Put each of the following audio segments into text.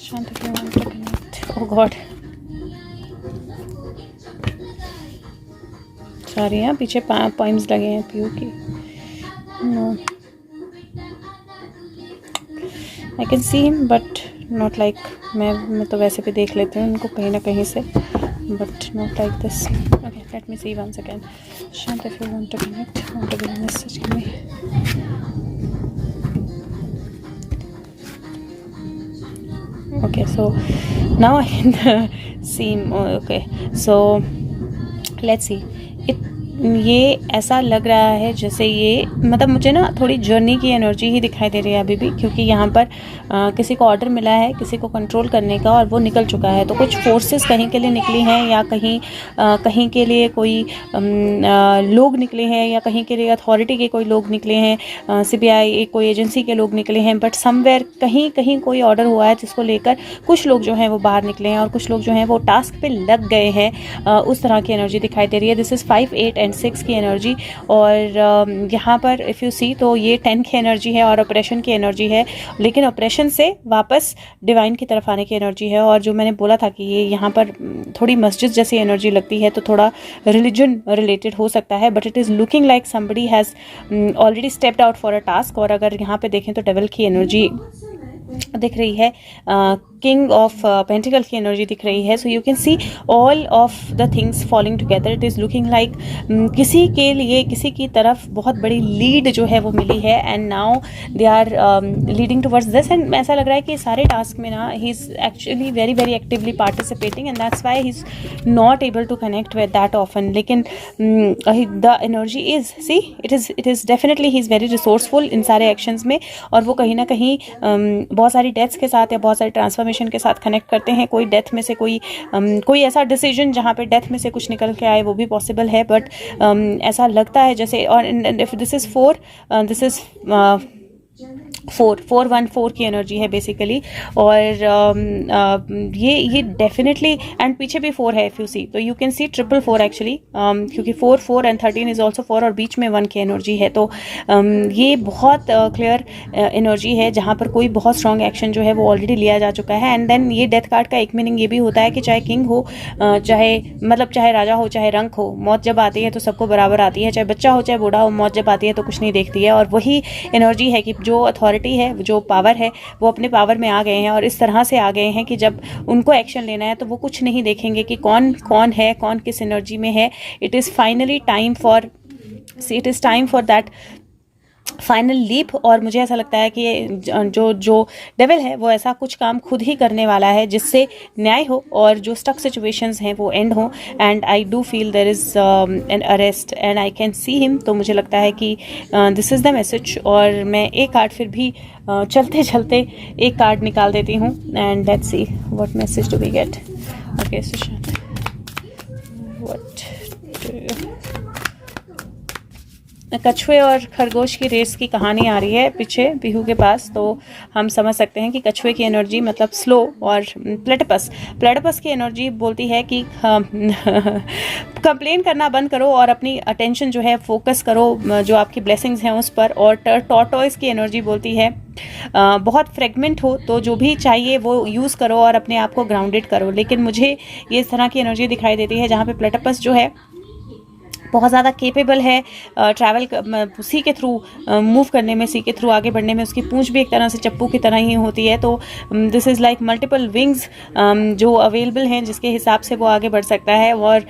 शांत if you want to connect. Oh God. Sorry यहाँ पीछे पॉइंट्स लगे हैं पीयू की. No I can see him but not like मैं तो वैसे भी देख लेती हूँ उनको कहीं ना कहीं से, but not like this. Okay let me see once again. शांत if you want to connect, want to give a message to me. Okay, so now I can see. Okay, so let's see. ये ऐसा लग रहा है जैसे ये मतलब मुझे ना थोड़ी जर्नी की एनर्जी ही दिखाई दे रही है अभी भी, क्योंकि यहाँ पर किसी को ऑर्डर मिला है किसी को कंट्रोल करने का और वो निकल चुका है. तो कुछ फोर्सेस कहीं के लिए निकली हैं या कहीं के लिए कोई लोग निकले हैं या कहीं के लिए अथॉरिटी के कोई लोग निकले हैं, CBI कोई एजेंसी के लोग निकले हैं, बट समवेयर कहीं कोई ऑर्डर हुआ है जिसको लेकर कुछ लोग जो हैं वो बाहर निकले हैं और कुछ लोग जो हैं वो टास्क पे लग गए हैं. उस तरह की एनर्जी दिखाई दे रही है. दिस इज़ 5, 8 एंड 6 की एनर्जी. और यहाँ पर इफ़ यू सी तो ये 10 की एनर्जी है और ऑपरेशन की एनर्जी है, लेकिन ऑपरेशन से वापस डिवाइन की तरफ आने की एनर्जी है. और जो मैंने बोला था कि ये यहाँ पर थोड़ी मस्जिद जैसी एनर्जी लगती है, तो थोड़ा रिलीजन रिलेटेड हो सकता है, but it is looking like somebody has already stepped out for a task. और अगर यहाँ पे देखें तो डेविल की एनर्जी दिख रही है, किंग ऑफ पेंटिकल की एनर्जी दिख रही है. So you can see all of the things falling together. It is looking like किसी के लिए किसी की तरफ बहुत बड़ी लीड जो है वो मिली है, and now they are leading towards this. And ऐसा लग रहा है कि सारे टास्क में ना he is actually very very actively participating, and that's why he is not able to connect with that often. लेकिन the energy is see it is definitely he is very resourceful in सारे actions में. और वो कहीं ना कहीं बहुत सारी डेथ्स के साथ या बहुत सारी ट्रांसफॉर्मेशन के साथ कनेक्ट करते हैं. कोई डेथ में से कोई ऐसा डिसीजन जहाँ पे डेथ में से कुछ निकल के आए वो भी पॉसिबल है, बट ऐसा लगता है जैसे. और if this is 4, this is 4 की एनर्जी है बेसिकली. और ये डेफिनेटली, एंड पीछे भी 4 है इफ़ यू सी, तो यू कैन सी 4 एक्चुअली, क्योंकि 4 एंड 13 इज़ ऑल्सो 4 और बीच में 1 की एनर्जी है. तो ये बहुत क्लियर एनर्जी है जहाँ पर कोई बहुत स्ट्रॉन्ग एक्शन जो है वो ऑलरेडी लिया जा चुका है. एंड देन ये डेथ कार्ड का एक मीनिंग ये भी होता है कि चाहे किंग हो, चाहे राजा हो, चाहे रंक हो, मौत जब आती है तो सबको बराबर आती है. चाहे बच्चा हो चाहे बूढ़ा हो, मौत जब आती है तो कुछ नहीं देखती है. और वही एनर्जी है कि जो अथॉरिटी है, जो पावर है, वो अपने पावर में आ गए हैं और इस तरह से आ गए हैं कि जब उनको एक्शन लेना है तो वो कुछ नहीं देखेंगे कि कौन है, कौन किस एनर्जी में है. It is time for that final leap. और मुझे ऐसा लगता है कि जो डेविल है वो ऐसा कुछ काम खुद ही करने वाला है जिससे न्याय हो और जो स्टक सिचुएशंस हैं वो एंड हो. And I do feel there is an arrest and I can see him. तो मुझे लगता है कि दिस इज़ द मैसेज. और मैं एक कार्ड फिर भी चलते चलते एक कार्ड निकाल देती हूँ, and let's see what message do we get. Okay Sushant, what कछुए और खरगोश की रेस की कहानी आ रही है पीछे पीहू के पास. तो हम समझ सकते हैं कि कछुए की एनर्जी मतलब स्लो, और प्लेटपस की एनर्जी बोलती है कि कंप्लेन करना बंद करो और अपनी अटेंशन जो है फोकस करो जो आपकी ब्लेसिंग्स हैं उस पर. और टॉर्टोइस की एनर्जी बोलती है बहुत फ्रेगमेंट हो तो जो भी चाहिए वो यूज़ करो और अपने आप को ग्राउंडेड करो. लेकिन मुझे ये इस तरह की एनर्जी दिखाई देती है जहाँ पे प्लेटपस जो है बहुत ज़्यादा केपेबल है ट्रैवल सी के थ्रू मूव करने में, सी के थ्रू आगे बढ़ने में. उसकी पूंछ भी एक तरह से चप्पू की तरह ही होती है. तो this is like multiple wings जो अवेलेबल हैं जिसके हिसाब से वो आगे बढ़ सकता है. और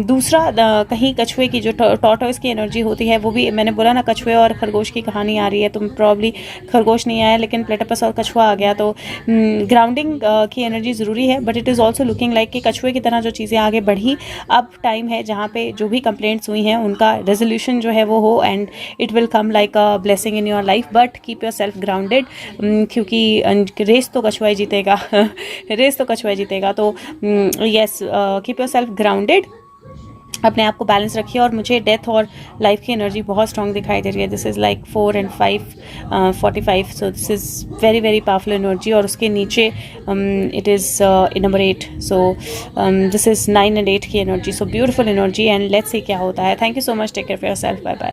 दूसरा कहीं कछुए की जो टॉर्टोइस की एनर्जी होती है वो भी, मैंने बोला ना कछुए और खरगोश की कहानी आ रही है, तो प्रॉब्ली खरगोश नहीं आया लेकिन प्लेटपस और कछुआ आ गया. तो ग्राउंडिंग की एनर्जी ज़रूरी है, but it is also looking like कि कछुए की तरह जो चीज़ें आगे बढ़ी, अब टाइम है जहाँ पे जो भी कंप्लेंट्स हुई हैं उनका रेजोल्यूशन जो है वो हो, and it will come like a blessing in your life. But keep your self grounded, क्योंकि रेस तो कछुआ जीतेगा रेस तो कछुआ जीतेगा. तो yes, keep your self grounded, अपने आप को बैलेंस रखिए. और मुझे डेथ और लाइफ की एनर्जी बहुत स्ट्रॉन्ग दिखाई दे रही है. This is like 4 and 5 45. So this is very very powerful energy. और उसके नीचे it is number 8. So this is 9 and 8 की energy. So beautiful energy, and let's see क्या होता है. Thank you so much. Take care for yourself. Bye bye.